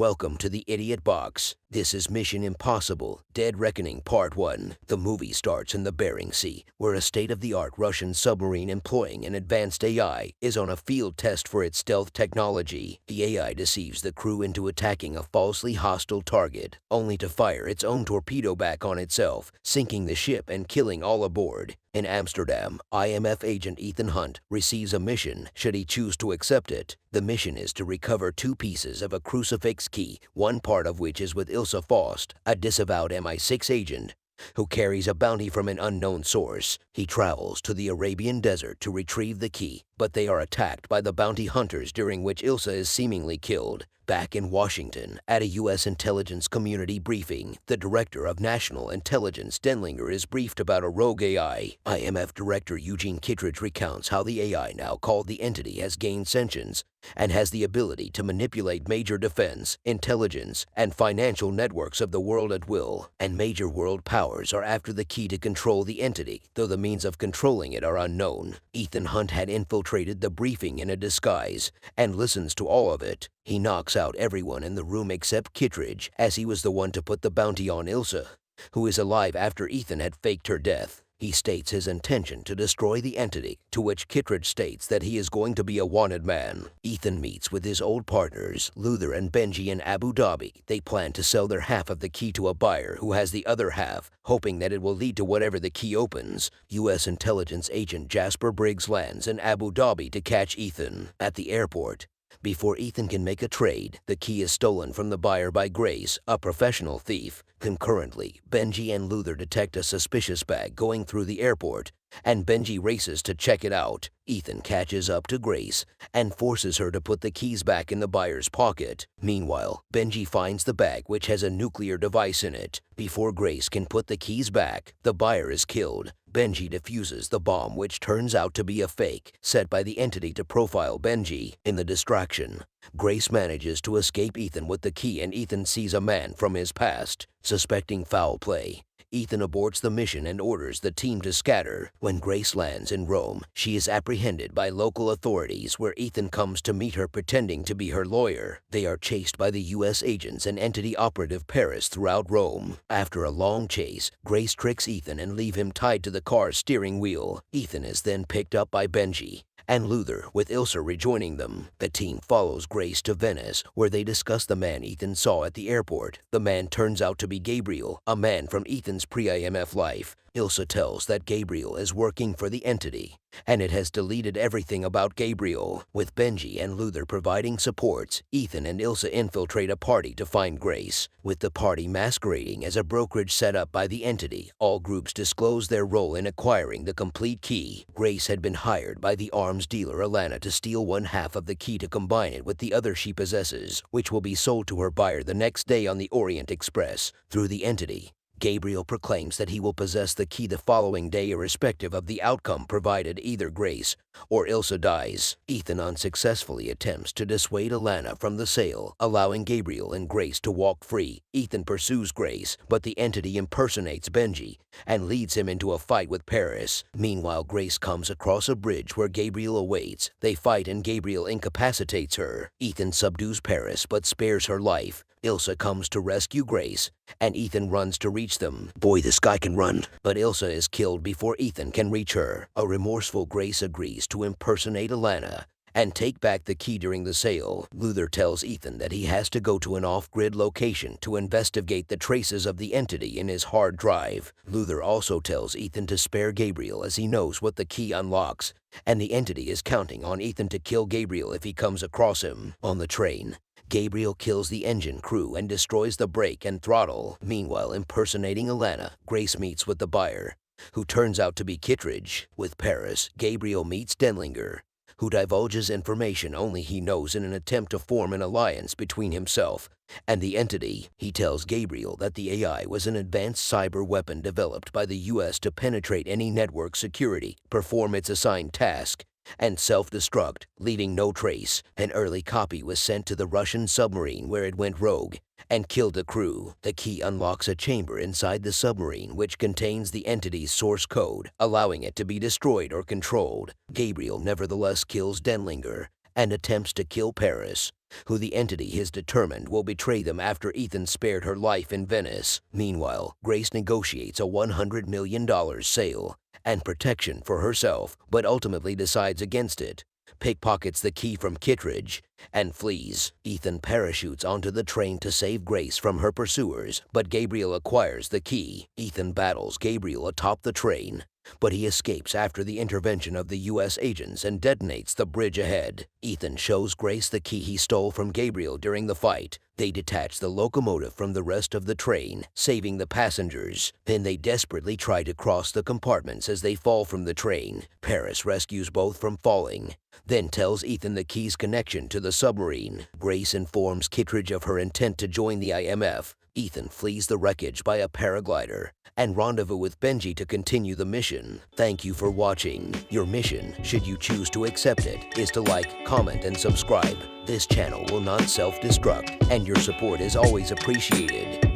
Welcome to the Idiot Box. This is Mission Impossible, Dead Reckoning Part 1. The movie starts in the Bering Sea, where a state-of-the-art Russian submarine employing an advanced AI is on a field test for its stealth technology. The AI deceives the crew into attacking a falsely hostile target, only to fire its own torpedo back on itself, sinking the ship and killing all aboard. In Amsterdam, IMF agent Ethan Hunt receives a mission should he choose to accept it. The mission is to recover two pieces of a crucifix key, one part of which is with Ilse Faust, a disavowed MI6 agent who carries a bounty from an unknown source. He travels to the Arabian desert to retrieve the key, but they are attacked by the bounty hunters, during which Ilse is seemingly killed. Back in Washington, at a U.S. intelligence community briefing, the Director of National Intelligence Denlinger is briefed about a rogue AI. IMF Director Eugene Kittredge recounts how the AI, now called the Entity, has gained sentience and has the ability to manipulate major defense, intelligence, and financial networks of the world at will. And major world powers are after the key to control the Entity, though the means of controlling it are unknown. Ethan Hunt had infiltrated the briefing in a disguise and listens to all of it. He knocks out everyone in the room except Kittredge, as he was the one to put the bounty on Ilse, who is alive after Ethan had faked her death. He states his intention to destroy the Entity, to which Kittredge states that he is going to be a wanted man. Ethan meets with his old partners, Luther and Benji, in Abu Dhabi. They plan to sell their half of the key to a buyer who has the other half, hoping that it will lead to whatever the key opens. U.S. intelligence agent Jasper Briggs lands in Abu Dhabi to catch Ethan. At the airport, before Ethan can make a trade, the key is stolen from the buyer by Grace, a professional thief. Concurrently, Benji and Luther detect a suspicious bag going through the airport, and Benji races to check it out. Ethan catches up to Grace and forces her to put the keys back in the buyer's pocket. Meanwhile, Benji finds the bag, which has a nuclear device in it. Before Grace can put the keys back, the buyer is killed. Benji defuses the bomb, which turns out to be a fake, set by the Entity to profile Benji. In the distraction, Grace manages to escape Ethan with the key, and Ethan sees a man from his past. Suspecting foul play, Ethan aborts the mission and orders the team to scatter. When Grace lands in Rome, she is apprehended by local authorities, where Ethan comes to meet her pretending to be her lawyer. They are chased by the U.S. agents and Entity operative Paris throughout Rome. After a long chase, Grace tricks Ethan and leaves him tied to the car's steering wheel. Ethan is then picked up by Benji and Luther, with Ilse rejoining them. The team follows Grace to Venice, where they discuss the man Ethan saw at the airport. The man turns out to be Gabriel, a man from Ethan's pre-IMF life. Ilse tells that Gabriel is working for the Entity, and it has deleted everything about Gabriel. With Benji and Luther providing supports, Ethan and Ilse infiltrate a party to find Grace. With the party masquerading as a brokerage set up by the Entity, all groups disclose their role in acquiring the complete key. Grace had been hired by the arms dealer Alana to steal one half of the key to combine it with the other she possesses, which will be sold to her buyer the next day on the Orient Express. Through the Entity, Gabriel proclaims that he will possess the key the following day, irrespective of the outcome, provided either Grace or Ilse dies. Ethan unsuccessfully attempts to dissuade Alana from the sale, allowing Gabriel and Grace to walk free. Ethan pursues Grace, but the Entity impersonates Benji and leads him into a fight with Paris. Meanwhile, Grace comes across a bridge where Gabriel awaits. They fight and Gabriel incapacitates her. Ethan subdues Paris but spares her life. Ilse comes to rescue Grace, and Ethan runs to reach them. Boy, this guy can run. But Ilse is killed before Ethan can reach her. A remorseful Grace agrees to impersonate Alana and take back the key during the sale. Luther tells Ethan that he has to go to an off-grid location to investigate the traces of the Entity in his hard drive. Luther also tells Ethan to spare Gabriel, as he knows what the key unlocks, and the Entity is counting on Ethan to kill Gabriel if he comes across him. On the train, Gabriel kills the engine crew and destroys the brake and throttle. Meanwhile, impersonating Alana, Grace meets with the buyer, who turns out to be Kittredge. With Paris, Gabriel meets Denlinger, who divulges information only he knows in an attempt to form an alliance between himself and the Entity. He tells Gabriel that the AI was an advanced cyber weapon developed by the U.S. to penetrate any network security, perform its assigned task, and self-destruct, leaving no trace. An early copy was sent to the Russian submarine, where it went rogue and killed the crew. The key unlocks a chamber inside the submarine which contains the Entity's source code, allowing it to be destroyed or controlled. Gabriel nevertheless kills Denlinger and attempts to kill Paris, who the entity is determined will betray them after Ethan spared her life in Venice. Meanwhile, Grace negotiates a $100 million sale and protection for herself, but ultimately decides against it, pickpockets the key from Kittredge, and flees. Ethan parachutes onto the train to save Grace from her pursuers, but Gabriel acquires the key. Ethan battles Gabriel atop the train, but he escapes after the intervention of the U.S. agents and detonates the bridge ahead. Ethan shows Grace the key he stole from Gabriel during the fight. They detach the locomotive from the rest of the train, saving the passengers. Then they desperately try to cross the compartments as they fall from the train. Paris rescues both from falling, then tells Ethan the key's connection to the submarine. Grace informs Kittredge of her intent to join the IMF. Ethan flees the wreckage by a paraglider and rendezvous with Benji to continue the mission. Thank you for watching. Your mission, should you choose to accept it, is to like, comment, and subscribe. This channel will not self-destruct, and your support is always appreciated.